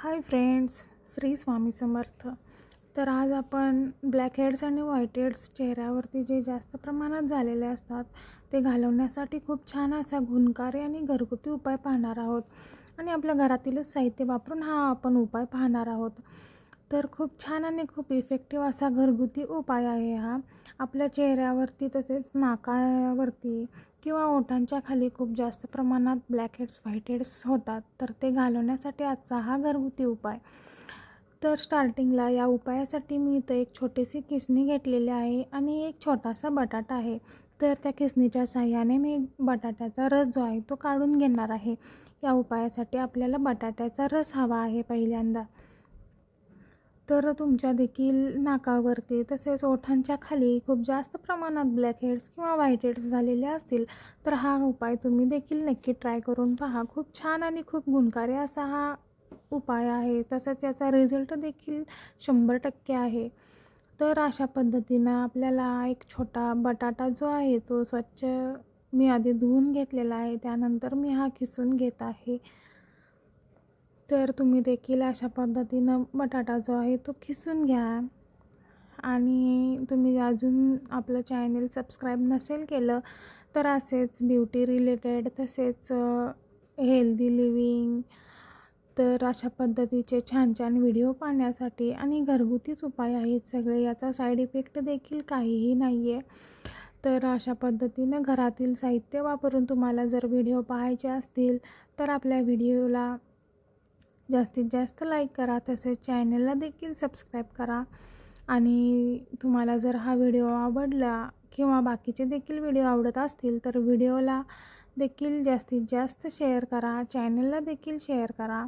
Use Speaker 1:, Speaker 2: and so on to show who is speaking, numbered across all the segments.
Speaker 1: Hi friends, Shri Swami Samarth. तर आज आपण ब्लॅक हेड्स आणि व्हाईट हेड्स चेहऱ्यावरती जे जास्त प्रमाणात झालेले असतात ते घालवण्यासाठी खूप छान असा गुणकारी आणि घरगुती उपाय पाहणार आहोत. आणि आपल्या घरातीलच साहित्य वापरून हा आपण उपाय पाहणार आहोत. तर खूप छान आणि खूप इफेक्टिव्ह असा घरगुती उपाय आहे हा. आपल्या चेहऱ्यावरती तसेच नाकावरती किंवा ओठांच्या खाली खूप जास्त प्रमाणात ब्लॅक हेड्स व्हाईट हेड्स होतात, तर ते घालवण्यासाठी आजचा हा घरगुती उपाय. तर स्टार्टिंगला या उपायासाठी मी इथं एक छोटीशी किसणी घेतलेली आहे आणि एक छोटासा बटाटा आहे. तर त्या किसणीच्या साहाय्याने मी बटाट्याचा रस जो आहे तो काढून घेणार आहे. या उपायासाठी आपल्याला बटाट्याचा रस हवा आहे पहिल्यांदा. तर तुमच्या देखील नाकावरती तसेच ओठांच्या खाली खूप जास्त प्रमाणात ब्लॅक हेड्स किंवा व्हाईट हेड्स झालेले असतील तर हा उपाय तुम्ही देखील नक्की ट्राय करून पहा. खूप छान आणि खूप गुणकारी असा हा उपाय आहे. तसंच याचा रिझल्ट देखील 100% आहे. तर अशा पद्धतीनं आपल्याला एक छोटा बटाटा जो आहे तो स्वच्छ मी आधी धुवून घेतलेला आहे. त्यानंतर मी हा किसून घेत आहे. तर तुम्ही देखील अशा पद्धतीनं बटाटा जो आहे तो किसून घ्या. आणि तुम्ही अजून आपलं चॅनल सबस्क्राईब नसेल केलं तर असेच ब्युटी रिलेटेड तसेच हेल्दी लिव्हिंग तर अशा पद्धतीचे छान छान व्हिडिओ पाहण्यासाठी आणि घरगुतीच उपाय आहेत सगळे. याचा साईड इफेक्ट देखील काहीही नाही आहे. तर अशा पद्धतीनं घरातील साहित्य वापरून तुम्हाला जर व्हिडिओ पाहायचे असतील तर आपल्या व्हिडिओला जास्तीत जास्त लाईक करा. तसेच चॅनलला देखील सबस्क्राईब करा. आणि तुम्हाला जर हा व्हिडिओ आवडला किंवा बाकीचे देखील व्हिडिओ आवडत असतील तर व्हिडिओला देखील जास्तीत जास्त शेअर करा. चॅनलला देखील शेअर करा.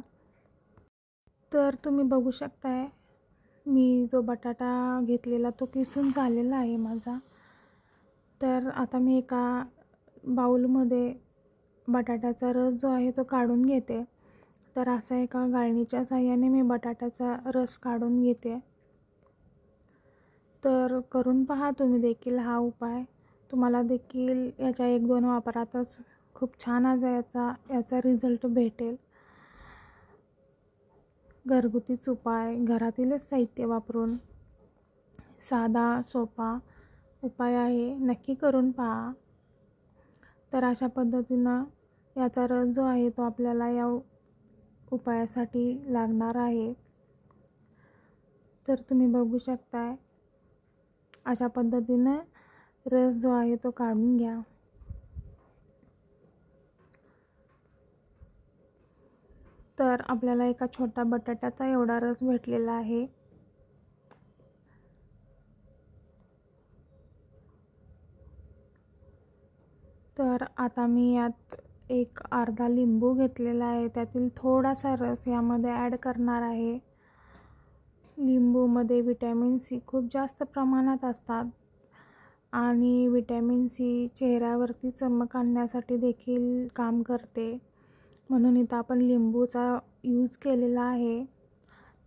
Speaker 1: तर तुम्ही बघू शकताय मी जो बटाटा घेतलेला तो किसून झालेला आहे माझा. तर आता मी एका बाउलमध्ये बटाट्याचा रस जो आहे तो काढून घेते. तर असा एका गाळणीच्या साहाय्याने मी बटाट्याचा रस काढून घेते. तर करून पहा तुम्ही देखील हा उपाय. तुम्हाला देखील याच्या 1-2 वापरातच खूप छान याचा रिझल्ट भेटेल. घरगुतीच उपाय घरातीलच साहित्य वापरून साधा सोपा उपाय आहे. नक्की करून पहा. तर अशा पद्धतीनं याचा रस जो आहे तो आपल्याला या उपायासाठी लागणार आहे. तर तुम्ही बघू शकताय अशा पद्धतीनं रस जो आहे तो काढून घ्या. तर आपल्याला एका छोटा बटाट्याचा एवढा रस भेटलेला आहे. तर आता मी यात एक अर्धा लिंबू घेतलेला आहे. त्यातील थोडासा रस यामध्ये ॲड करणार आहे. लिंबूमध्ये विटॅमिन सी खूप जास्त प्रमाणात असतात आणि विटॅमिन सी चेहऱ्यावरती चमक आणण्यासाठी देखील काम करते. म्हणून इथं आपण लिंबूचा यूज केलेला आहे.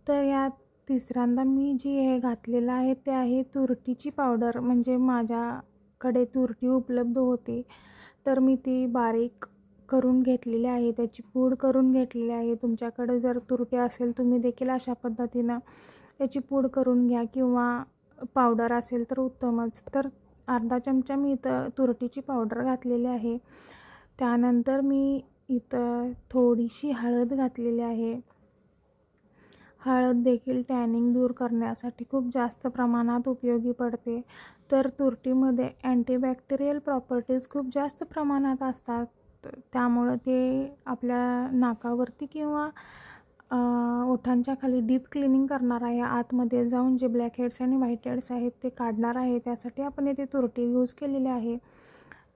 Speaker 1: तर यात तिसऱ्यांदा मी जी हे घातलेलं आहे ते आहे तुरटीची पावडर. म्हणजे माझ्याकडे तुरटी उपलब्ध होती तर मी ती बारीक करून घेतलेली आहे. त्याची पूड करून घेतलेली आहे. तुमच्याकडे जर तुरटी असेल तुम्ही देखील अशा पद्धतीनं याची पूड करून घ्या किंवा पावडर असेल तर उत्तमच. तर अर्धा चमचा मी इथं तुरटीची पावडर घातलेली आहे. त्यानंतर मी इथं थोडीशी हळद घातलेली आहे. हळद देखील टॅनिंग दूर करण्यासाठी खूप जास्त प्रमाणात उपयोगी पडते. तर तुरटीमध्ये अँटीबॅक्टेरियल प्रॉपर्टीज खूप जास्त प्रमाणात असतात. त्यामुळं ते आपल्या नाकावरती किंवा ओठांच्या खाली डीप क्लिनिंग करणार आहे. आतमध्ये जाऊन जे ब्लॅक हेड्स आणि व्हाईट हेड्स आहेत ते काढणार आहे. त्यासाठी आपण इथे तुरटी यूज केलेली आहे.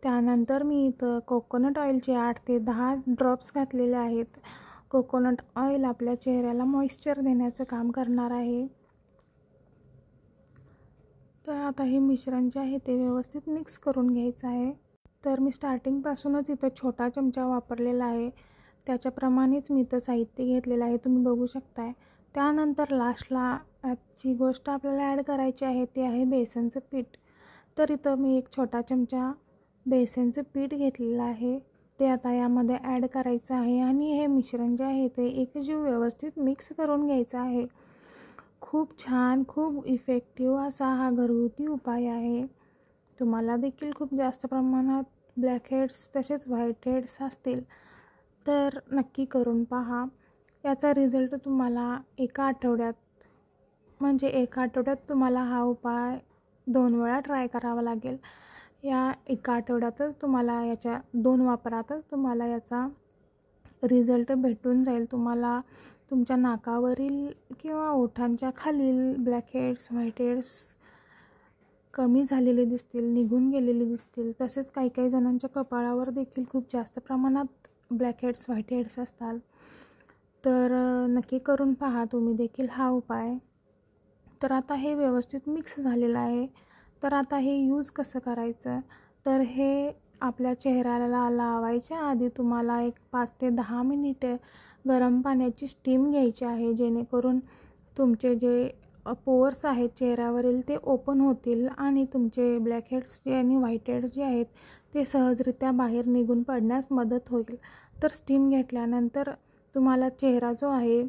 Speaker 1: त्यानंतर मी इथं कोकोनट ऑइलचे 8 ते 10 ड्रॉप्स घातलेले आहेत. कोकोनट ऑइल आपल्या चेहऱ्याला मॉइश्चर देण्याचं काम करणार आहे. तर आता हे मिश्रण जे आहे ते व्यवस्थित मिक्स करून घ्यायचं आहे. तर मी स्टार्टिंगपासूनच इथं छोटा चमचा वापरलेला आहे. त्याच्याप्रमाणेच मी इथं साहित्य घेतलेलं आहे. तुम्ही बघू शकताय. त्यानंतर लास्टला जी गोष्ट आपल्याला ॲड करायची आहे ते आहे बेसनचं पीठ. तर इथं मी एक छोटा चमचा बेसनचं पीठ घेतलेलं आहे. ते आता यामध्ये ॲड करायचं आहे आणि हे मिश्रण जे आहे ते एकजीव व्यवस्थित मिक्स करून घ्यायचं आहे. खूप छान, खूप इफेक्टिव्ह असा हा घरगुती उपाय आहे. तुम्हाला देखील खूप जास्त प्रमाणात ब्लॅक हेड्स तसेच व्हाईट हेड्स असतील तर नक्की करून पहा. याचा रिझल्ट तुम्हाला एका आठवड्यात तुम्हाला हा उपाय 2 वेळा ट्राय करावा लागेल. या एका आठवड्यातच तुम्हाला 2 वापरातच तुम्हाला याचा रिझल्ट भेटून जाईल. तुम्हाला तुमच्या नाकावरील किंवा ओठांच्या खालील ब्लॅक हेड्स, व्हाईट हेड्स कमी झालेले दिसतील, निघून गेलेले दिसतील. तसेच काही जणांच्या कपाळावर देखील खूप जास्त प्रमाणात ब्लॅक हेड्स, व्हाईट हेड्स असतात. तर नक्की करून पहा तुम्ही देखील हा उपाय. तर आता हे व्यवस्थित मिक्स झालेलं आहे. तर आता हे यूज कसं करायचं, तर हे आपल्या चेहऱ्याला लावायच्या आधी तुम्हाला एक 5 ते 10 मिनिटे गरम पाण्याची स्टीम घ्यायची आहे, जेणेकरून तुमचे जे पोअर्स आहेत चेहऱ्यावरील ते ओपन होतील आणि तुमचे ब्लॅक हेड्स जे आणि व्हाईट हेड्स जे आहेत ते सहजरित्या बाहेर निघून पडण्यास मदत होईल. तर स्टीम घेतल्यानंतर तुम्हाला चेहरा जो आहे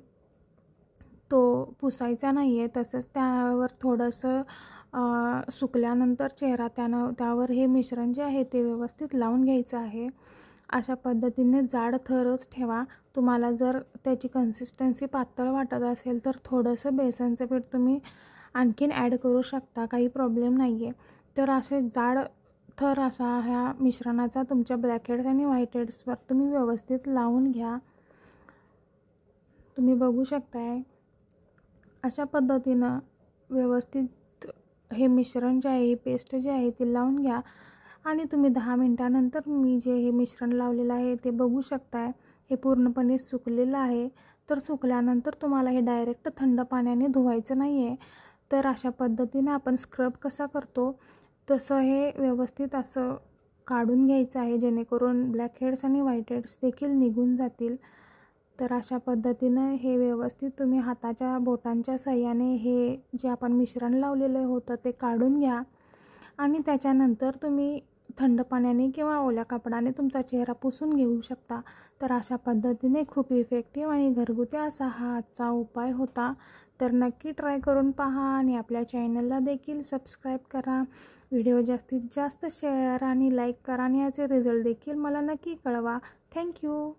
Speaker 1: तो पुसायचा नाही आहे. तसंच त्यावर थोडंसं सुकल्यानंतर चेहरा त्यावर हे मिश्रण जे आहे ते व्यवस्थित लावून घ्यायचं आहे. अशा पद्धतीने जाड थरच ठेवा. तुम्हाला जर त्याची कन्सिस्टन्सी पातळ वाटत असेल तर थोडंसं बेसनचं पीठ तुम्ही आणखीन ॲड करू शकता, काही प्रॉब्लेम नाही आहे. तर असे जाड थर असा ह्या मिश्रणाचा तुमच्या ब्लॅक हेड्स आणि व्हाईट हेड्सवर तुम्ही व्यवस्थित लावून घ्या. तुम्ही बघू शकताय अशा पद्धतीनं व्यवस्थित हे मिश्रण जे आहे, ही पेस्ट जी आहे ती लावून घ्या आणि तुम्ही 10 मिनिटानंतर मी जे हे मिश्रण लावलेलं आहे ते बघू शकताय हे पूर्णपणे सुकलेलं आहे. तर सुकल्यानंतर तुम्हाला हे डायरेक्ट थंड पाण्याने धुवायचं नाही आहे. तर अशा पद्धतीने आपण स्क्रब कसा करतो तसं हे व्यवस्थित असं काढून घ्यायचं आहे, जेणेकरून ब्लॅक हेड्स आणि व्हाईट हेड्स देखील निघून जातील. तर अशा पद्धतीनं हे व्यवस्थित तुम्ही हाताच्या बोटांच्या साहाय्याने हे जे आपण मिश्रण लावलेलं होतं ते काढून घ्या आणि त्याच्यानंतर तुम्ही थंड पाण्याने किंवा ओल्या कपड्याने तुमचा चेहरा पुसून घेऊ शकता. तर अशा पद्धतीने खूप इफेक्टिव्ह आणि घरगुती असा हा आजचा उपाय होता. तर नक्की ट्राय करून पहा आणि आपल्या चॅनलला देखील सबस्क्राईब करा. व्हिडिओ जास्तीत जास्त शेअर आणि लाईक करा आणि याचे रिझल्ट देखील मला नक्की कळवा. थँक्यू.